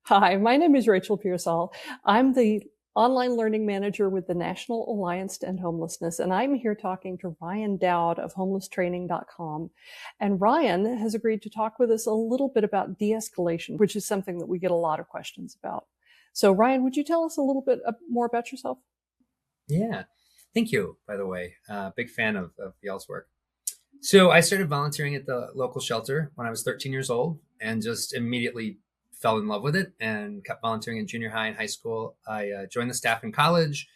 Hi, my name is Rachel Pearsall. I'm the online learning manager with the National Alliance to End Homelessness, and I'm here talking to Ryan Dowd of homelesstraining.com. And Ryan has agreed to talk with us a little bit about de-escalation, which is something that we get a lot of questions about. So Ryan, would you tell us a little bit more about yourself? Yeah. Thank you, by the way. Big fan of y'all's work. So I started volunteering at the local shelter when I was 13 years old and just immediately fell in love with it and kept volunteering in junior high and high school. I joined the staff in college,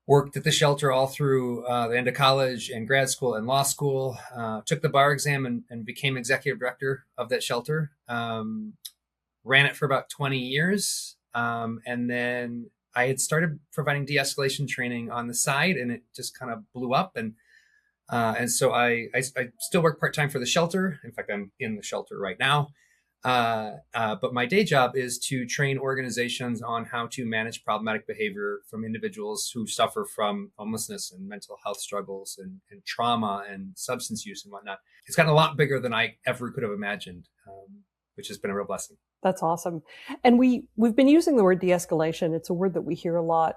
worked at the shelter all through the end of college and grad school and law school, took the bar exam and became executive director of that shelter. Ran it for about 20 years. And then I had started providing de-escalation training on the side, and it just kind of blew up. And so I still work part time for the shelter. In fact, I'm in the shelter right now. But my day job is to train organizations on how to manage problematic behavior from individuals who suffer from homelessness and mental health struggles and trauma and substance use and whatnot. It's gotten a lot bigger than I ever could have imagined, which has been a real blessing. That's awesome. And we've been using the word de-escalation. It's a word that we hear a lot.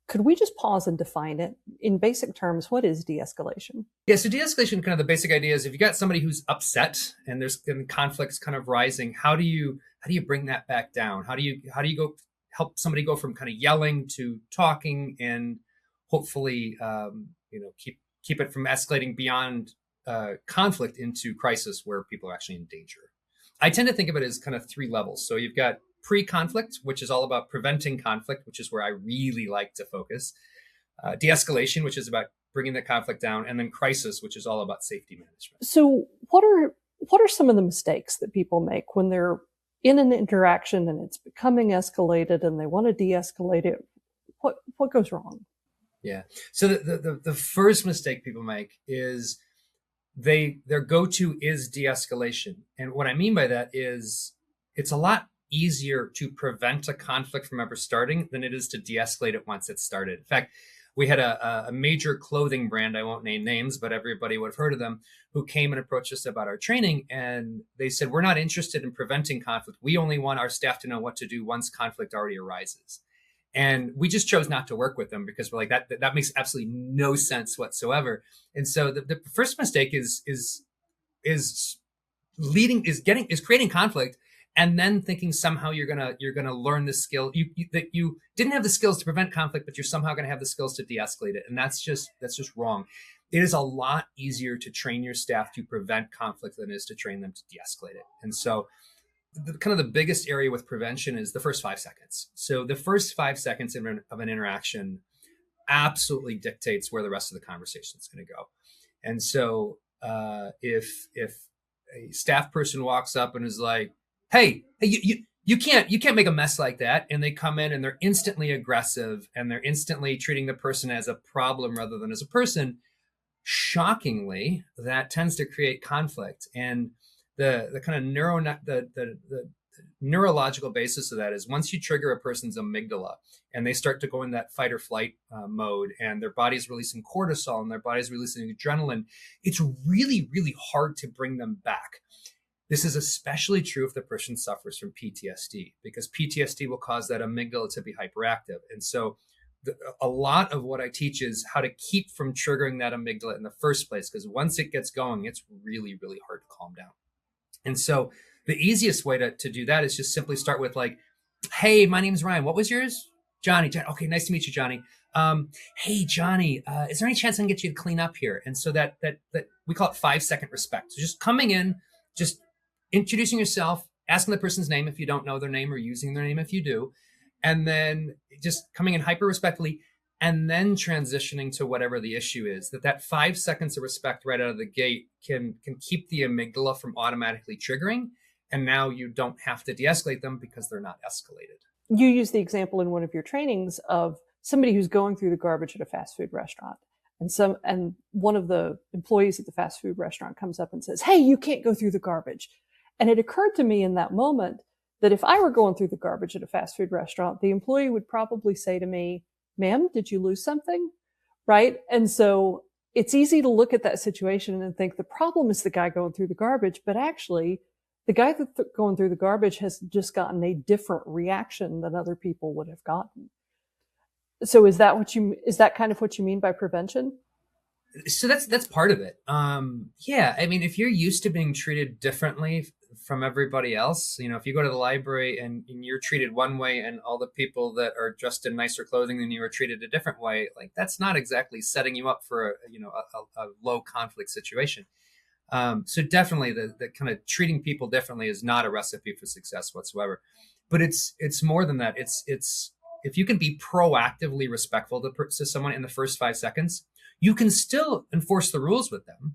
Could we just pause and define it? In basic terms, what is de-escalation? Yeah, so de-escalation, kind of the basic idea is if you got somebody who's upset and there's conflicts kind of rising, how do you bring that back down? How do you go help somebody go from kind of yelling to talking and hopefully keep it from escalating beyond conflict into crisis where people are actually in danger. I tend to think of it as kind of three levels. So you've got pre-conflict, which is all about preventing conflict, which is where I really like to focus. De-escalation, which is about bringing the conflict down, and then crisis, which is all about safety management. So what are some of the mistakes that people make when they're in an interaction and it's becoming escalated and they want to de-escalate it? What goes wrong? Yeah. So the first mistake people make is their go-to is de-escalation. And what I mean by that is it's a lot easier to prevent a conflict from ever starting than it is to de-escalate it once it's started. In fact, we had a major clothing brand, I won't name names, but everybody would have heard of them, who came and approached us about our training. And they said, we're not interested in preventing conflict. We only want our staff to know what to do once conflict already arises. And we just chose not to work with them because we're like, that makes absolutely no sense whatsoever. And so the first mistake is creating conflict and then thinking somehow you're gonna learn the skill that you didn't have the skills to prevent conflict, but you're somehow gonna have the skills to de-escalate it. And that's just wrong. It is a lot easier to train your staff to prevent conflict than it is to train them to de-escalate it. And so kind of the biggest area with prevention is the first 5 seconds. So the first 5 seconds of an interaction absolutely dictates where the rest of the conversation is going to go. And so if a staff person walks up and is like, hey, you can't make a mess like that, and they come in and they're instantly aggressive and they're instantly treating the person as a problem rather than as a person, shockingly, that tends to create conflict. And the kind of the neurological basis of that is once you trigger a person's amygdala and they start to go in that fight or flight mode, and their body's releasing cortisol and their body's releasing adrenaline, it's really, really hard to bring them back. This is especially true if the person suffers from PTSD, because PTSD will cause that amygdala to be hyperactive. And so a lot of what I teach is how to keep from triggering that amygdala in the first place, because once it gets going, it's really, really hard to calm down. And so the easiest way to do that is just simply start with like, hey, my name's Ryan. What was yours? Johnny. Okay, nice to meet you, Johnny. Hey, Johnny, is there any chance I can get you to clean up here? And so that we call it 5 second respect. So just coming in, just introducing yourself, asking the person's name if you don't know their name, or using their name if you do, and then just coming in hyper respectfully, and then transitioning to whatever the issue is. That 5 seconds of respect right out of the gate can keep the amygdala from automatically triggering. And now you don't have to de-escalate them because they're not escalated. You use the example in one of your trainings of somebody who's going through the garbage at a fast food restaurant. And one of the employees at the fast food restaurant comes up and says, hey, you can't go through the garbage. And it occurred to me in that moment that if I were going through the garbage at a fast food restaurant, the employee would probably say to me, ma'am, did you lose something? Right? And so it's easy to look at that situation and think the problem is the guy going through the garbage, but actually the guy that's going through the garbage has just gotten a different reaction than other people would have gotten. So is that kind of what you mean by prevention? So that's part of it. Yeah, I mean, if you're used to being treated differently from everybody else, if you go to the library and you're treated one way, and all the people that are dressed in nicer clothing than you are treated a different way, like that's not exactly setting you up for a low conflict situation. So definitely the kind of treating people differently is not a recipe for success whatsoever. But it's more than that. It's if you can be proactively respectful to someone in the first 5 seconds, you can still enforce the rules with them.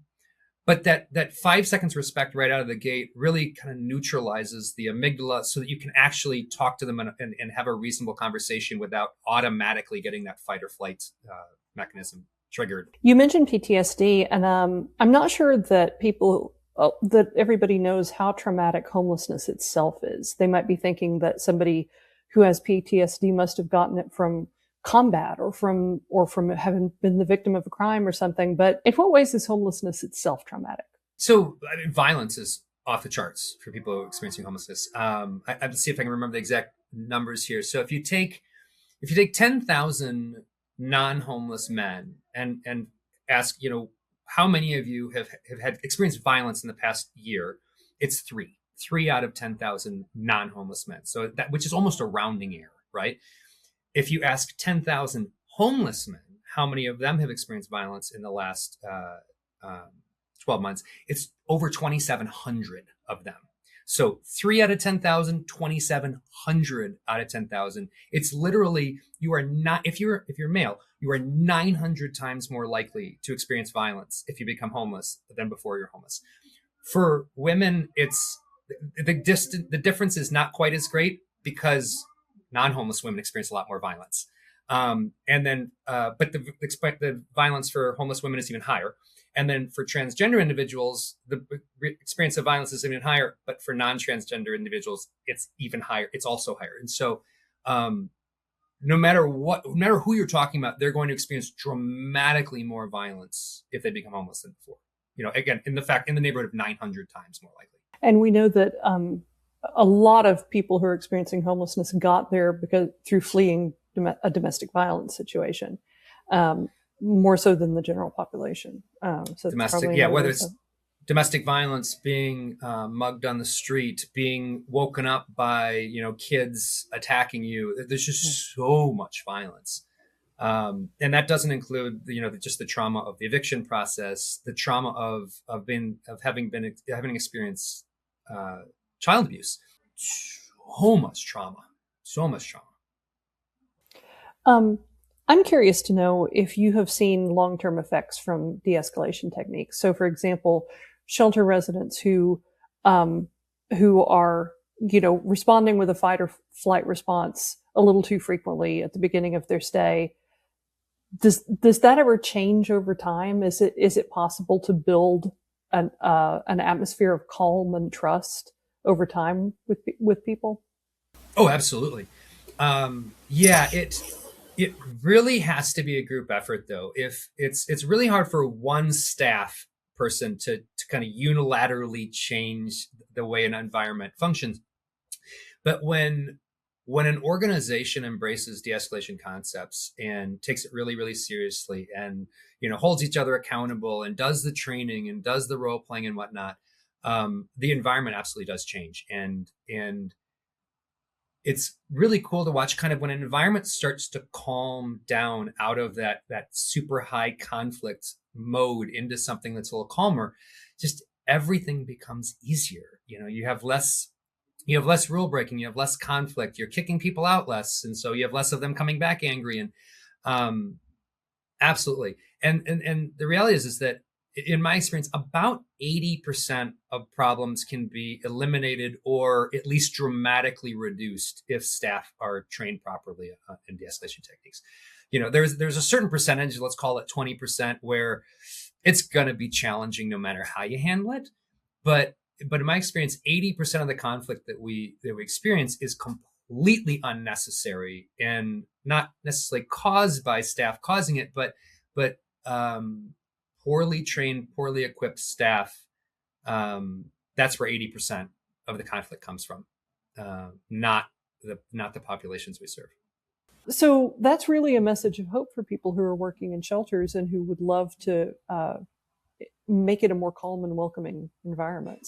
But that 5 seconds respect right out of the gate really kind of neutralizes the amygdala, so that you can actually talk to them and have a reasonable conversation without automatically getting that fight or flight mechanism triggered. You mentioned PTSD, and I'm not sure that that everybody knows how traumatic homelessness itself is. They might be thinking that somebody who has PTSD must have gotten it from combat or from having been the victim of a crime or something. But in what ways is homelessness itself traumatic? So I mean, violence is off the charts for people experiencing homelessness. I see if I can remember the exact numbers here. So if you take 10,000 non-homeless men and ask, how many of you have had experienced violence in the past year, it's three out of 10,000 non-homeless men. So that, which is almost a rounding error, right? If you ask 10,000 homeless men, how many of them have experienced violence in the last 12 months, it's over 2,700 of them. So 3 out of 10,000, 2,700 out of 10,000. It's literally, you are not, if you're male, you are 900 times more likely to experience violence if you become homeless than before you're homeless. For women, it's the difference is not quite as great, because non-homeless women experience a lot more violence. But the violence for homeless women is even higher. And then for transgender individuals, the experience of violence is even higher. But for non-transgender individuals, it's even higher. It's also higher. And so, no matter who you're talking about, they're going to experience dramatically more violence if they become homeless than before. Again, in the neighborhood of 900 times more likely. And we know that a lot of people who are experiencing homelessness got there through fleeing a domestic violence situation, more so than the general population. So domestic, whether it's domestic violence, being mugged on the street, being woken up by kids attacking you. There's just so much violence, and that doesn't include just the trauma of the eviction process, the trauma of having experienced child abuse. So much trauma. I'm curious to know if you have seen long-term effects from de-escalation techniques. So, for example, shelter residents who are, responding with a fight or flight response a little too frequently at the beginning of their stay. Does that ever change over time? Is it possible to build an atmosphere of calm and trust over time with people? Oh, absolutely. It really has to be a group effort, though. If it's really hard for one staff person to kind of unilaterally change the way an environment functions. But when an organization embraces de-escalation concepts and takes it really, really seriously, and holds each other accountable and does the training and does the role playing and whatnot, the environment absolutely does change. And it's really cool to watch kind of when an environment starts to calm down out of that super high conflict mode into something that's a little calmer. Just everything becomes easier. You have less rule breaking, you have less conflict, you're kicking people out less, and so you have less of them coming back angry. And absolutely. And the reality is that in my experience, about 80% of problems can be eliminated or at least dramatically reduced if staff are trained properly in de-escalation techniques. There's a certain percentage, let's call it 20%, where it's going to be challenging no matter how you handle it. But in my experience, 80% of the conflict that we experience is completely unnecessary and not necessarily caused by staff causing it, but poorly trained, poorly equipped staff. That's where 80% of the conflict comes from, not the populations we serve. So that's really a message of hope for people who are working in shelters and who would love to make it a more calm and welcoming environment.